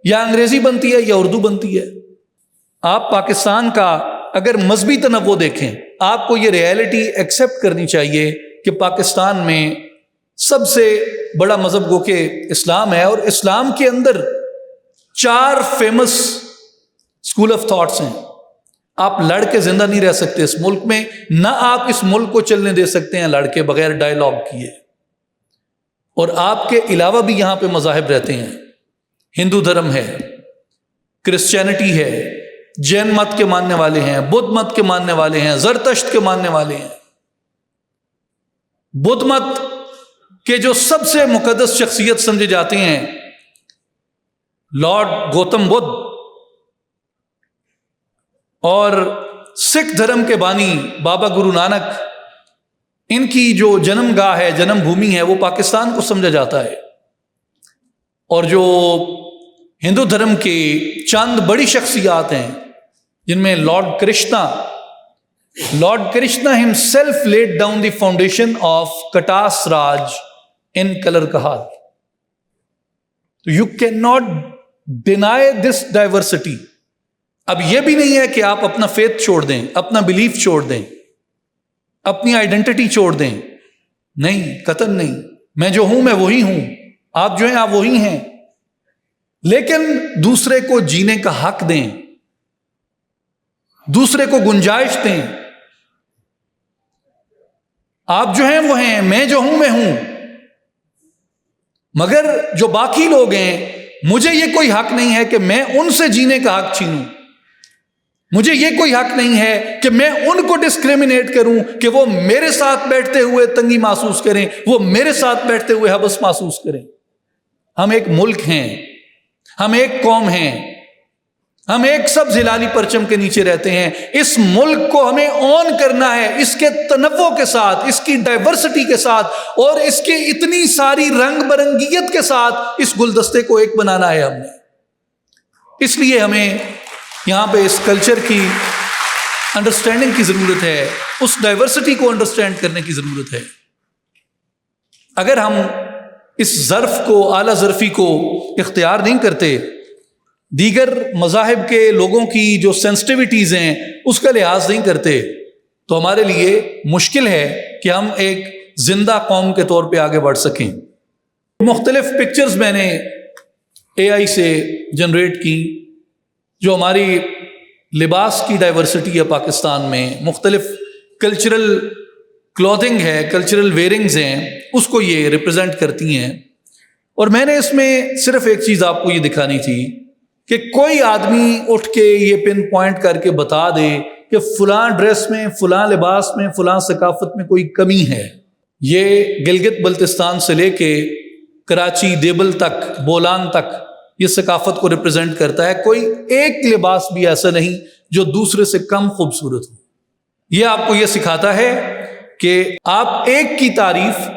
یا انگریزی بنتی ہے، یا اردو بنتی ہے۔ آپ پاکستان کا اگر مذہبی تنوع دیکھیں، آپ کو یہ ریئلٹی ایکسیپٹ کرنی چاہیے کہ پاکستان میں سب سے بڑا مذہب گو کہ اسلام ہے، اور اسلام کے اندر 4 فیمس اسکول آف تھاٹس ہیں۔ آپ لڑ کے زندہ نہیں رہ سکتے اس ملک میں، نہ آپ اس ملک کو چلنے دے سکتے ہیں لڑ کے، بغیر ڈائیلاگ کیے۔ اور آپ کے علاوہ بھی یہاں پہ مذاہب رہتے ہیں، ہندو دھرم ہے، کرسچینٹی ہے، جین مت کے ماننے والے ہیں، بدھ مت کے ماننے والے ہیں، زرتشت کے ماننے والے ہیں۔ بدھ مت کے جو سب سے مقدس شخصیت سمجھے جاتے ہیں لارڈ گوتم بدھ، اور سکھ دھرم کے بانی بابا گرو نانک، ان کی جو جنم گاہ ہے، جنم بھومی ہے، وہ پاکستان کو سمجھا جاتا ہے۔ اور جو ہندو دھرم کی چند بڑی شخصیات ہیں جن میں lord Krishna himself laid down the foundation of Katas Raj in Kalar Kahal. So you cannot deny this diversity. اب یہ بھی نہیں ہے کہ آپ اپنا فیتھ چھوڑ دیں، اپنا بلیف چھوڑ دیں، اپنی آئیڈینٹی چھوڑ دیں، نہیں، قطعاً نہیں۔ میں جو ہوں میں وہی ہوں، آپ جو ہیں آپ وہی ہیں، لیکن دوسرے کو جینے کا حق دیں، دوسرے کو گنجائش دیں۔ آپ جو ہیں وہ ہیں، میں جو ہوں میں ہوں، مگر جو باقی لوگ ہیں مجھے یہ کوئی حق نہیں ہے کہ میں ان سے جینے کا حق چھینوں، مجھے یہ کوئی حق نہیں ہے کہ میں ان کو ڈسکریمنیٹ کروں کہ وہ میرے ساتھ بیٹھتے ہوئے تنگی محسوس کریں، وہ میرے ساتھ بیٹھتے ہوئے حبس محسوس کریں۔ ہم ایک ملک ہیں، ہم ایک قوم ہیں، ہم ایک سبز ہلالی پرچم کے نیچے رہتے ہیں۔ اس ملک کو ہمیں اون کرنا ہے، اس کے تنوع کے ساتھ، اس کی ڈائیورسٹی کے ساتھ، اور اس کی اتنی ساری رنگ برنگیت کے ساتھ اس گلدستے کو ایک بنانا ہے ہم نے۔ اس لیے ہمیں یہاں پہ اس کلچر کی انڈرسٹینڈنگ کی ضرورت ہے، اس ڈائیورسٹی کو انڈرسٹینڈ کرنے کی ضرورت ہے۔ اگر ہم اس ظرف کو، اعلیٰ ظرفی کو اختیار نہیں کرتے، دیگر مذاہب کے لوگوں کی جو سینسٹیوٹیز ہیں اس کا لحاظ نہیں کرتے، تو ہمارے لیے مشکل ہے کہ ہم ایک زندہ قوم کے طور پہ آگے بڑھ سکیں۔ مختلف پکچرز میں نے AI سے جنریٹ کی جو ہماری لباس کی ڈائیورسٹی ہے پاکستان میں، مختلف کلچرل کلوتھنگ ہے، کلچرل ویئرنگز ہیں، اس کو یہ ریپرزینٹ کرتی ہیں۔ اور میں نے اس میں صرف ایک چیز آپ کو یہ دکھانی تھی کہ کوئی آدمی اٹھ کے یہ پن پوائنٹ کر کے بتا دے کہ فلاں ڈریس میں، فلاں لباس میں، فلاں ثقافت میں کوئی کمی ہے۔ یہ گلگت بلتستان سے لے کے کراچی، دیبل تک، بولان تک یہ ثقافت کو ریپرزینٹ کرتا ہے۔ کوئی ایک لباس بھی ایسا نہیں جو دوسرے سے کم خوبصورت ہو۔ یہ آپ کو یہ سکھاتا ہے کہ آپ ایک کی تعریف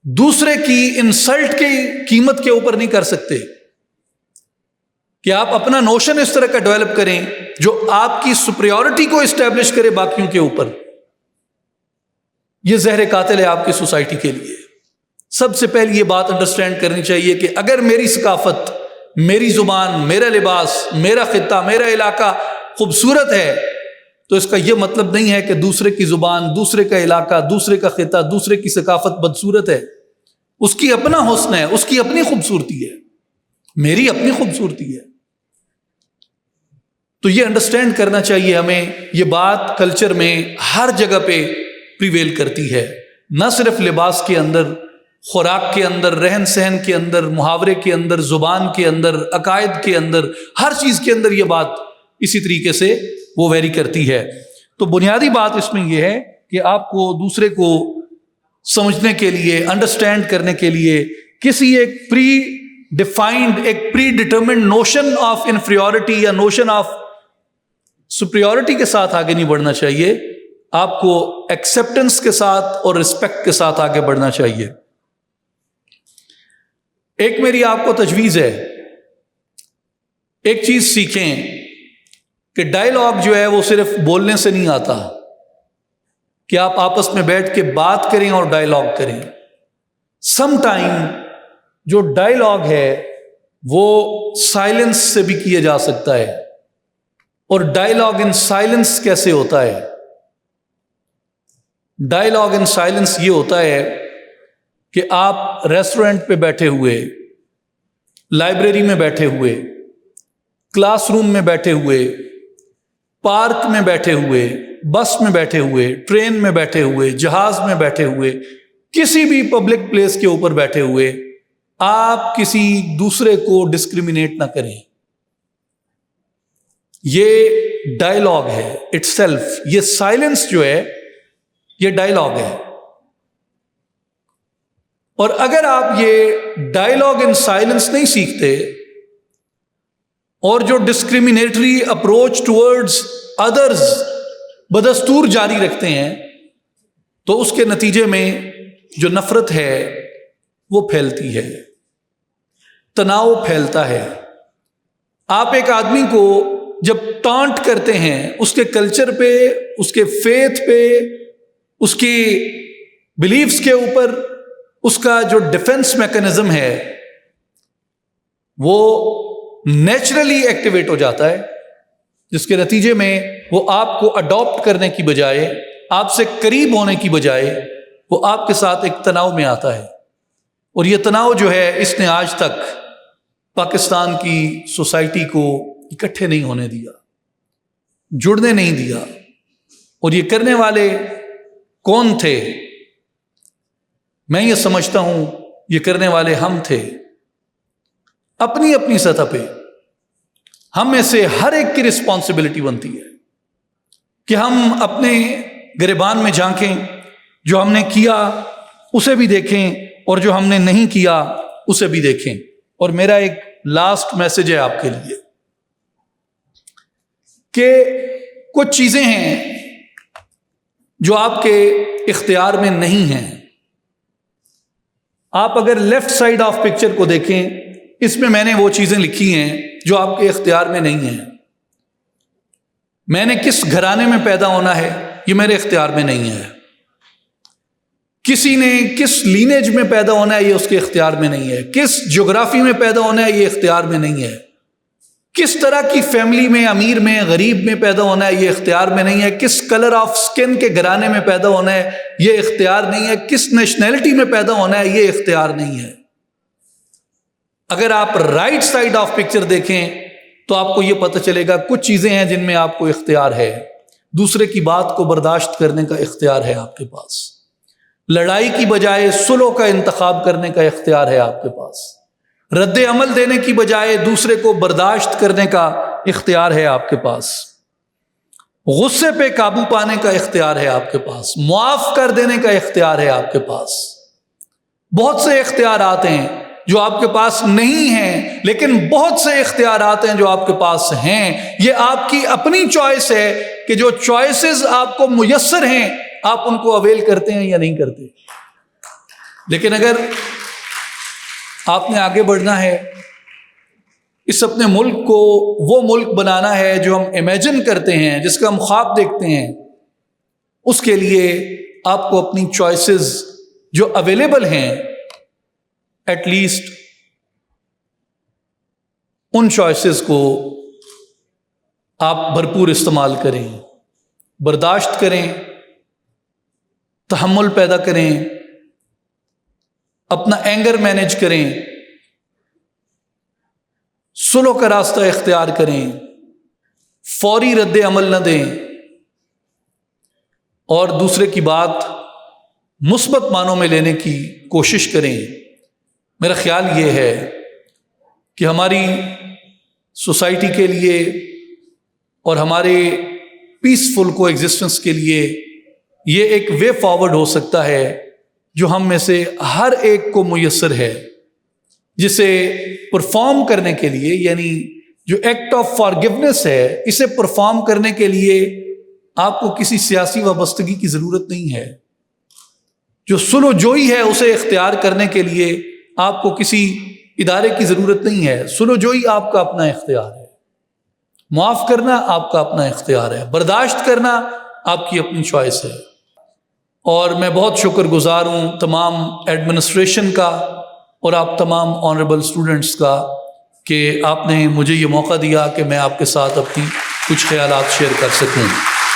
دوسرے کی انسلٹ کی قیمت کے اوپر نہیں کر سکتے، کہ آپ اپنا نوشن اس طرح کا ڈیولپ کریں جو آپ کی سپریورٹی کو اسٹیبلش کرے باقیوں کے اوپر۔ یہ زہر قاتل ہے آپ کی سوسائٹی کے لیے۔ سب سے پہلے یہ بات انڈرسٹینڈ کرنی چاہیے کہ اگر میری ثقافت، میری زبان، میرا لباس، میرا خطہ، میرا علاقہ خوبصورت ہے، تو اس کا یہ مطلب نہیں ہے کہ دوسرے کی زبان، دوسرے کا علاقہ، دوسرے کا خطہ، دوسرے کی ثقافت بدصورت ہے۔ اس کی اپنا حسن ہے، اس کی اپنی خوبصورتی ہے، میری اپنی خوبصورتی ہے۔ تو یہ انڈرسٹینڈ کرنا چاہیے ہمیں۔ یہ بات کلچر میں ہر جگہ پہ پریویل کرتی ہے، نہ صرف لباس کے اندر، خوراک کے اندر، رہن سہن کے اندر، محاورے کے اندر، زبان کے اندر، عقائد کے اندر، ہر چیز کے اندر یہ بات اسی طریقے سے وہ ویری کرتی ہے۔ تو بنیادی بات اس میں یہ ہے کہ آپ کو دوسرے کو سمجھنے کے لیے، انڈرسٹینڈ کرنے کے لیے کسی ایک پری ڈیفائنڈ، ایک پری ڈٹرمنڈ نوشن آف انفیریورٹی یا نوشن آف سپریورٹی کے ساتھ آگے نہیں بڑھنا چاہیے۔ آپ کو ایکسیپٹنس کے ساتھ اور رسپیکٹ کے ساتھ آگے بڑھنا چاہیے۔ ایک میری آپ کو تجویز ہے، ایک چیز سیکھیں کہ ڈائیلاگ جو ہے وہ صرف بولنے سے نہیں آتا، کہ آپ آپس میں بیٹھ کے بات کریں اور ڈائیلاگ کریں۔ سم ٹائم جو ڈائیلاگ ہے وہ سائلنس سے بھی کیا جا سکتا ہے۔ اور ڈائیلاگ ان سائلنس کیسے ہوتا ہے؟ ڈائیلاگ ان سائلنس یہ ہوتا ہے کہ آپ ریسٹورنٹ پہ بیٹھے ہوئے، لائبریری میں بیٹھے ہوئے، کلاس روم میں بیٹھے ہوئے، پارک میں بیٹھے ہوئے، بس میں بیٹھے ہوئے، ٹرین میں بیٹھے ہوئے، جہاز میں بیٹھے ہوئے، کسی بھی پبلک پلیس کے اوپر بیٹھے ہوئے، آپ کسی دوسرے کو ڈسکریمنیٹ نہ کریں۔ یہ ڈائلاگ ہے اٹ سیلف. یہ سائلنس جو ہے یہ ڈائلاگ ہے. اور اگر آپ یہ ڈائلاگ ان سائلنس نہیں سیکھتے اور جو ڈسکریمنیٹری اپروچ ٹورڈز ادرز بدستور جاری رکھتے ہیں تو اس کے نتیجے میں جو نفرت ہے وہ پھیلتی ہے، تناؤ پھیلتا ہے. آپ ایک آدمی کو جب ٹانٹ کرتے ہیں اس کے کلچر پہ، اس کے فیتھ پہ، اس کی بلیفز کے اوپر، اس کا جو ڈیفنس میکانزم ہے وہ نیچرلی ایکٹیویٹ ہو جاتا ہے، جس کے نتیجے میں وہ آپ کو اڈاپٹ کرنے کی بجائے، آپ سے قریب ہونے کی بجائے، وہ آپ کے ساتھ ایک تناؤ میں آتا ہے. اور یہ تناؤ جو ہے اس نے آج تک پاکستان کی سوسائٹی کو اکٹھے نہیں ہونے دیا، جڑنے نہیں دیا. اور یہ کرنے والے کون تھے؟ میں یہ سمجھتا ہوں یہ کرنے والے ہم تھے. اپنی اپنی سطح پہ ہم میں سے ہر ایک کی رسپانسبلٹی بنتی ہے کہ ہم اپنے گریبان میں جھانکیں، جو ہم نے کیا اسے بھی دیکھیں اور جو ہم نے نہیں کیا اسے بھی دیکھیں. اور میرا ایک لاسٹ میسج ہے آپ کے لیے کہ کچھ چیزیں ہیں جو آپ کے اختیار میں نہیں ہیں. آپ اگر لیفٹ سائڈ آف پکچر کو دیکھیں، اس میں نے وہ چیزیں لکھی ہیں جو آپ کے اختیار میں نہیں ہیں. میں نے کس گھرانے میں پیدا ہونا ہے یہ میرے اختیار میں نہیں ہے. کسی نے کس لینیج میں پیدا ہونا ہے یہ اس کے اختیار میں نہیں ہے. کس جغرافی میں پیدا ہونا ہے یہ اختیار میں نہیں ہے. کس طرح کی فیملی میں، امیر میں، غریب میں پیدا ہونا ہے یہ اختیار میں نہیں ہے. کس کلر آف سکن کے گھرانے میں پیدا ہونا ہے یہ اختیار نہیں ہے. کس نیشنلٹی میں پیدا ہونا ہے یہ اختیار نہیں ہے. اگر آپ رائٹ سائڈ آف پکچر دیکھیں تو آپ کو یہ پتہ چلے گا کچھ چیزیں ہیں جن میں آپ کو اختیار ہے. دوسرے کی بات کو برداشت کرنے کا اختیار ہے آپ کے پاس. لڑائی کی بجائے صلح کا انتخاب کرنے کا اختیار ہے آپ کے پاس. رد عمل دینے کی بجائے دوسرے کو برداشت کرنے کا اختیار ہے آپ کے پاس. غصے پہ قابو پانے کا اختیار ہے آپ کے پاس. معاف کر دینے کا اختیار ہے آپ کے پاس. بہت سے اختیارات ہیں جو آپ کے پاس نہیں ہیں، لیکن بہت سے اختیارات ہیں جو آپ کے پاس ہیں. یہ آپ کی اپنی چوائس ہے کہ جو چوائسز آپ کو میسر ہیں آپ ان کو اویل کرتے ہیں یا نہیں کرتے. لیکن اگر آپ نے آگے بڑھنا ہے، اس اپنے ملک کو وہ ملک بنانا ہے جو ہم امیجن کرتے ہیں، جس کا ہم خواب دیکھتے ہیں، اس کے لیے آپ کو اپنی چوائسز جو اویلیبل ہیں ایٹ لیسٹ ان چوائسز کو آپ بھرپور استعمال کریں، برداشت کریں، تحمل پیدا کریں، اپنا اینگر مینیج کریں، صلح کا راستہ اختیار کریں، فوری رد عمل نہ دیں، اور دوسرے کی بات مثبت معنوں میں لینے کی کوشش کریں. میرا خیال یہ ہے کہ ہماری سوسائٹی کے لیے اور ہمارے پیسفل کو ایگزسٹنس کے لیے یہ ایک وے فارورڈ ہو سکتا ہے جو ہم میں سے ہر ایک کو میسر ہے، جسے پرفارم کرنے کے لیے، یعنی جو ایکٹ آف فارگیونیس ہے، اسے پرفارم کرنے کے لیے آپ کو کسی سیاسی وابستگی کی ضرورت نہیں ہے. جو صلح جوئی ہے اسے اختیار کرنے کے لیے آپ کو کسی ادارے کی ضرورت نہیں ہے. صلح جوئی آپ کا اپنا اختیار ہے. معاف کرنا آپ کا اپنا اختیار ہے. برداشت کرنا آپ کی اپنی چوائس ہے. اور میں بہت شکر گزار ہوں تمام ایڈمنسٹریشن کا اور آپ تمام آنریبل اسٹوڈنٹس کا کہ آپ نے مجھے یہ موقع دیا کہ میں آپ کے ساتھ اپنی کچھ خیالات شیئر کر سکوں.